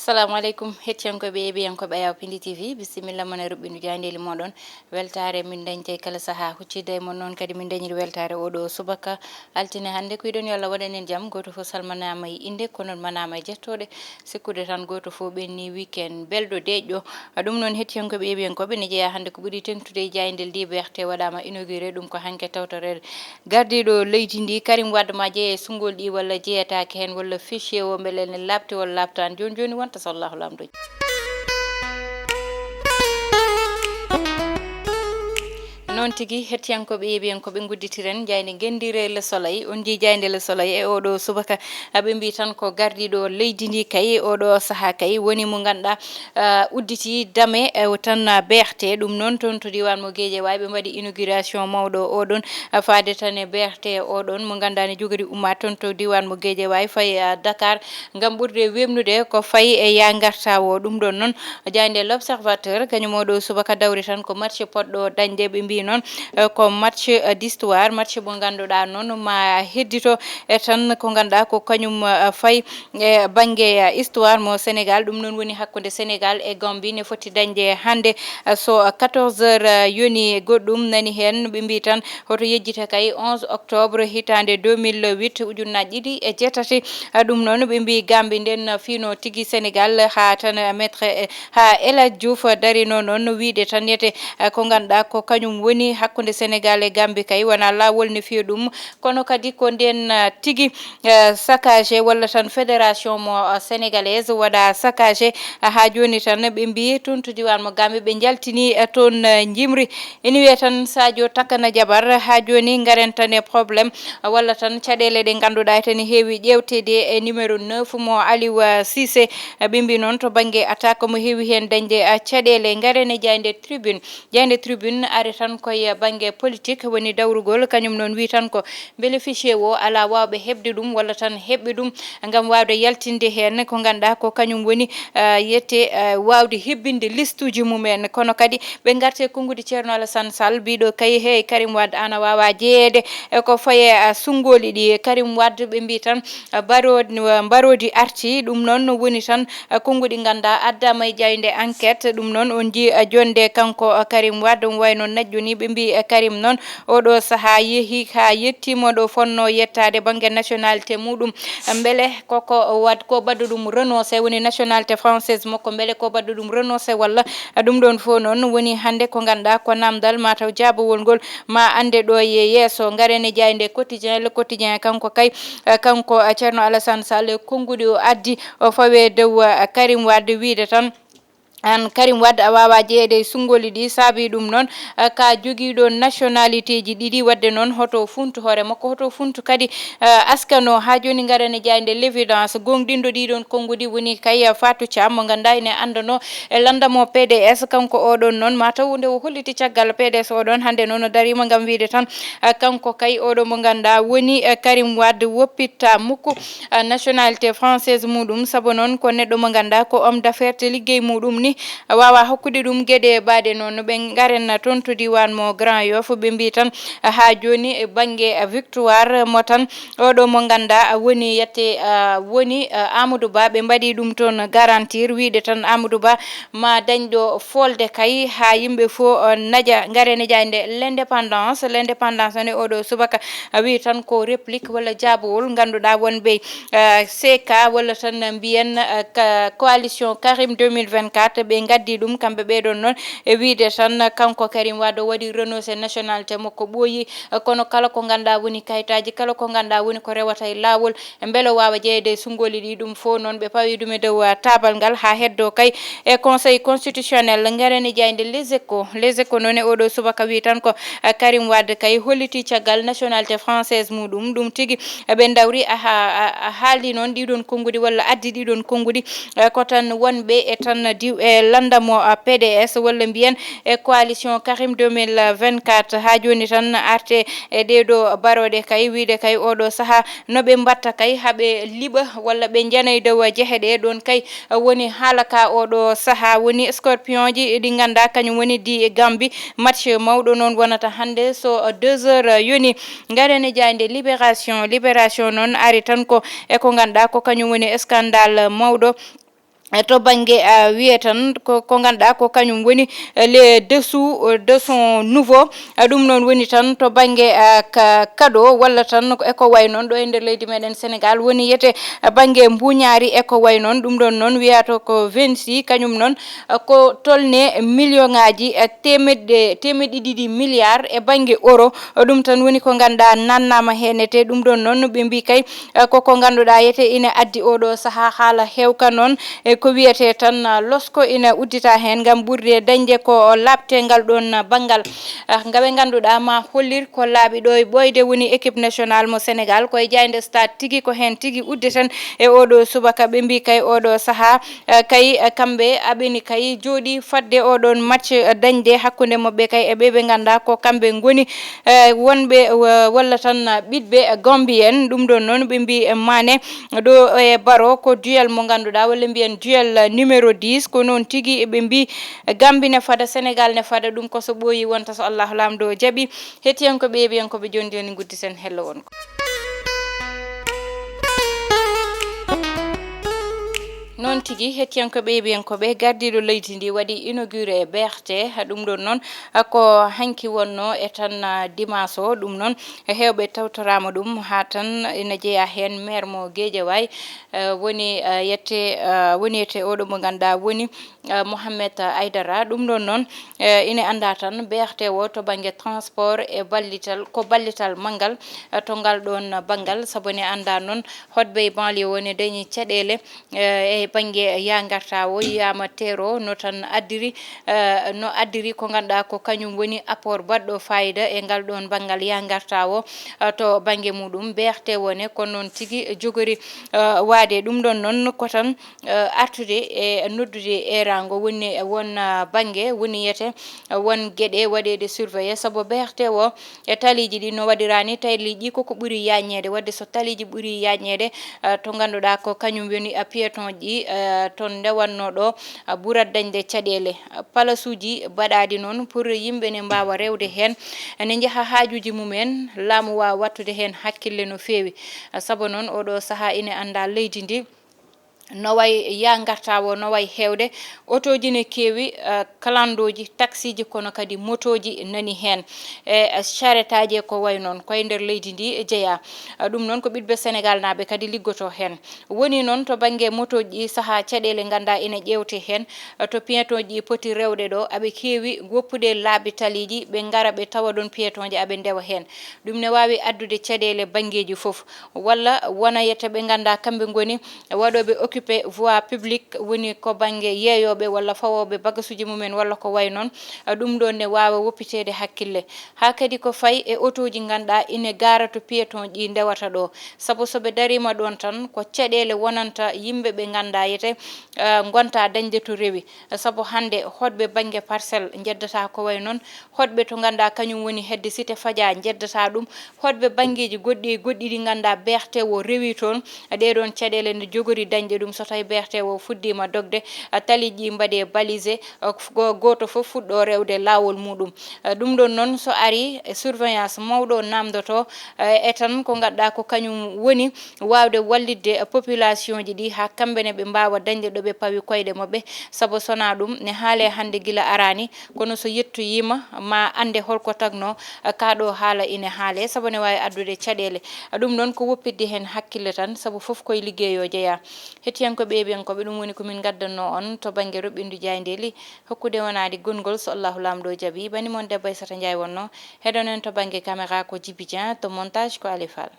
Assalamu alaikum hettiyankoɓe e ɓiyankoɓe ayaw Piindi TV bisimilla mon e ruɓɓindu jandeli moɗon weltare min dañte kala saaha huccide e mon noon kadi min dañiri weltare oɗo subaka altine hannde kuyiɗon yo Allah waɗanen jaam goto fof salmanama e inde kono manama e jettoɗe sikkude tan goto fof ɓenni weekend belɗo deƴƴo ɗum noon hettiyankoɓe e ɓiyankoɓe ne jeeya hannde ko ɓuuri tengtude e jayndel liberté waɗama inauguré ɗum ko hanke tawtorede gardiɗo leydi ndi Karim Wade ma jeeye sungol ɗi walla jeeyatake hen walla fichier o beele ne labti walla labtani joni wonta sallahu lamdoji noon tigi hettiyankoɓe yeeɓiyankoɓe gudditiren jayde gendire le soleil on ji jayde le soleil e oɗo subaka aɓe mbi tan ko gardiɗo leydi ndi kay oɗo saaha kay woni mo ganduɗa udditi dame tan BRT ɗum noon toon to diwan mo Guédiawaye ɓe mbaɗi inauguration mawɗo oɗon faade tan e BRT oɗon mo ganduɗa ne jogori umma toon to diwan mo Guédiawaye fayi Dakar ngam ɓurde wemnude ko fayi e ya garta o ɗum ɗon noon jayde l'observateur kañum oɗo subaka dawri tan ko match poɗɗo dañde ɓe mbi noon ko match d'histoire match mo ganduɗa noon ma heddito e tan ko ganduɗa ko kañum fayi e banggue histoire mo Sénégal ɗum noon woni hakkude Sénégal e Gambie ne foti dañde hannde so 14 heures yoni goɗɗum nani hen ɓe mbi tan hoto yejjita kay 11 octobre hitande 2008 ujunnaje ɗiɗi e jeetati ɗum noon ɓe mbi Gambie nden fino tigui Sénégal ha tan maître ha El Hadji Diouf darino noon wiide tan yete ko ganduɗa ko kañum woni hakkude Sénégal e Gambie kay wona lawol ne fiya ɗum kono kadi ko nden tigui saccagé walla tan fédération mo sénégalaise waɗa saccagé ha joni tan ɓe mbi toon to diwan mo Gambie ɓe jaltini toon jimri ene wiya tan Sadio takana jabar ha joni garen tan e probléme walla tan caɗele ɗe ganduɗa tan heewi ƴewtede e numéro 9 mo Aliou Cissé ɓe mbi noon to banggue attaque mo heewi hen dañde caɗele garen e jayde tribune ari tan koye banggue politique woni dawrugol kañum noon wi tan ko beele fichier o ala wawɓe hebde ɗum walla tan heɓɓe ɗum gam wawde yaltinde hen ko ganduɗa ko kañum woni yette wawde hebbinde liste uji mumen kono kadi ɓe garte konngudi ceerno Alassane Sall mbiɗo kay hey Karim Wade ana wawa jeeyede ko faye sungoli ɗi Karim Wade ɓe mbi tan mbarodi arti ɗum noon woni tan konngudi ganda addama e jayde enquête ɗum noon on ji jonde kanko Karim Wade ɗum wayno najjuni ɓe mbi Karim noon oɗo saaha yeehi ha yettima ɗo fonno yettade banggue nationalité muɗum beele koko wad ko baddu ɗum renoncé woni nationalité française makko beele ko baddu ɗum renoncé walla ɗum ɗon fo noon woni hande ko ganduɗa ko namdal mataw jabowol ngol ma ande ɗo e yesso garene jayde quotidien le quotidien kanko kay kanko ceerno Alassane Sall konngudi o addi o fawe dow Karim Wade wiide tan an Karim Wade a wawa jeeyede sungoli ɗi saabi ɗum noon ka joguiɗo nationalité ji ɗiɗi wadde noon hoto funtu hoore makko hoto funtu kadi askano ha joni garane jayde l'évidence gonɗinɗo ɗiɗon konngudi woni kay Fatou Thiam mo ganduɗa ene andano e landamo PDS kanko oɗon noon mataw nde o holliti caggal PDS oɗon hande noon darima gam wiide tan kanko kay oɗo mo ganduɗa woni Karim Wade woppitta mukko nationalité française muɗum saabu noon ko neɗɗo mo ganduɗa ko homme d'affaires te ligguey muɗum ni wawa hokkude ɗum gueɗe baɗe noon ɓe garen toon to diwan mo Grand Yoff ɓe mbi tan ha joni e banggue victoire mo tan oɗo mo ganduɗa woni yette woni Amadou Ba ɓe mbaɗi ɗum toon garantir wiide tan Amadou Ba ma dañɗo folde kay ha yimɓe fo naja garene jayde l'indépendance ne oɗo subaka wi tan ko réplique walla jabowol ganduɗa wonɓe CK walla tan mbiyen coalition Karim 2024 ɓe gaddi ɗum kamɓe ɓeɗon noon e wiide tan kanko Karim Wade waɗi renoncé nationalité makko ɓooyi kono kala ko ganduɗa woni kayitaji kala ko ganduɗa woni ko rewata e lawol beele wawa jeeyede sungoli ɗi ɗum fo noon ɓe pawi ɗum e dow tabal ngal ha heddo kay e conseil constitutionnel garene jayde les échos noon e oɗo subaka wi tan ko Karim Wade kay holliti caggal nationalité française muɗum ɗum tigui ɓe dawri a haaldi noon ɗiɗon konngudi walla addi ɗiɗon konngudi ko tan wonɓe e tan e landamo PDS walla mbiyen e coalition Karim 2024 ha joni tan arte e ɗeɗo baroɗe kay wiide kay oɗo saaha noɓe mbatta kay haaɓe liɓa walla ɓe janay dow jeeheɗe ɗon kay woni haalaka oɗo saaha woni scorpion ji ɗi ganda kañum woni di Gambie match mawɗo noon wonata hande so 2 heures yoni garene jayde libération noon ari tan ko eko ganduɗa ko kañum woni scandale mawɗo to banggue wiye tan ko ganduɗa ko kañum woni les dessous de son nouveau ɗum noon woni tan to banggue cadeau walla tan eko way noon ɗo e nder leydi meɗen Sénégal woni yete banggue mbuñaari eko way noon ɗum ɗon noon wiyato ko 26 kañum noon ko tolne million ngaji temedde ɗiɗi milliard e banggue euro ɗum tan woni ko ganduɗa nannama henete ɗum ɗon noon ɓe mbi kay koko ganduɗa yete ina addi oɗo saaha haala hewka noon ko wiyete tan losko ina uddita hen gam ɓurde dañde ko labtengal ɗon banggal ngaɓe ganduɗa ma hollir ko laaɓi ɗo e ɓoyde woni équipe nationale mo Sénégal koye jayde stade tigui ko hen tigui udde tan e oɗo subaka ɓe mbi kay oɗo saaha kay kamɓe aɓeni kay jooɗi fadde oɗon match dañde hakkude mabɓe kay e ɓe ganduɗa ko kamɓe goni wonɓe walla tan ɓiɗɓe Gambien ɗum ɗon noon ɓe mbi mane ɗo e baro ko duel mo ganduɗa walla mbiyen duel numéro 10 ko noon tigui ɓe mbi Gambie ne fada Sénégal ne fada ɗum koso ɓooyi wonta so Allahu lamɗo jaaɓi hettiyankoɓe yeeɓiyankoɓe joni joni gudditen hello wonko noon tigui hettiyankoɓe yeeɓiyankoɓe gardiɗo leydi ndi waɗi inauguré BRT ɗum ɗon noon ko hanki wonno e tan dimanche o ɗum noon hewɓe tawtorama ɗum ha tan ina jeeya hen maire mo Guédiawaye woni yette oɗo mo ganduɗa woni Mohamed Aidara ɗum ɗon noon ina anda tan BRT o to banggue transport e ballital ko ballital manggal to ngal ɗon banggal sabone anda noon hotɓe e banlieue woni dañi caɗele e banggue ya garta o yiyama tero no tan addiri no addiri ko ganduɗa ko kañum woni apport baɗɗo fayida e ngal ɗon banggal ya garta o to banggue muɗum BRT wone kono noon tigui jogori waade ɗum ɗon noon ko tan artude e noddude erango woni won banggue woni yete won gueɗe waɗede surveillé saabu BRT o e taliji ɗi no waɗirani taliji koko ɓuuri yañede wadde so taliji ɓuuri yañede to ganduɗa ko kañum woni piéton ji ton ndewanno ɗo ɓuurat dañde caɗele place uji baɗaɗi noon pour yimɓe ne mbawa rewde hen ne jaaha haajuji mumen laamu wawa wattude hen hakkille no fewi saabu noon oɗo saaha ine anda leydi ndi no way ya garta o no way hewde otoji ne keewi kalandoji taxi ji kono kadi motoji nani hen e charrette aji ko way noon koye nder leydi ndi jeeya ɗum noon ko ɓiɗɓe Sénégal naɓe kadi liggoto hen woni noon to banggue motoji ɗi saaha caɗele ganda ina ƴewte hen to piéton ji poti rewde ɗo aɓe keewi woppude laabi taliji ɓe gara ɓe tawa ɗon piéton ji aɓe ndewa hen ɗum ne wawi addude caɗele banggueji foof walla wona yetta ɓe ganda kamɓe goni waɗoɓe EQUIPE voie publique woni ko banggue yeeyoɓe walla fawoɓe bagasuji mumen walla ko way noon ɗum ɗon ne wawa woppitede hakkille ha kadi ko fayi e autoji ganduɗa ine gara to piéton ji ndewata ɗo saabu soɓe darima ɗon tan ko caɗele wonanta yimɓeɓe ganda yete gonta dañde to rewi saabu hande hotɓe banggue parcelle jeddata ko way noon hotɓe to ganduɗa kañum woni hedde cité Fadia jeddata ɗum hotɓe banggueji goɗɗi ɗi ganduɗa BRT o rewi toon ɗeɗon caɗele nde jogori dañde ɗum so tawi BRT o fuddima dogde taliji mbaɗe balisé goto foof fuɗɗo rewde lawol muɗum ɗum ɗon noon so ari surveillance mawɗo namdoto e tan ko ganduɗa ko kañum woni wawde wallidde population ji ɗi ha kamɓene ɓe mbawa dañde ɗo ɓe pawi koyɗe mabɓe saabu sona ɗum ne haale hande guila arani kono so yettoyima ma ande holko tagno kaɗo haala ine haale saabu ne wawi addude caɗele ɗum noon ko woppidde hen hakkille tan saabu foof koye ligguey o jeeya hettiyankoɓe ɓeɓiyankoɓe ɗum woni komin gaddanno on to banggue roɓɓindu jayndeli hokkude wonade gongol so Allahu lamɗo jaaɓi bani moon debbo Aissata Ndiaye wonno heɗon en to banggue caméra ko Djiby Dieng to montage ko Ali Fall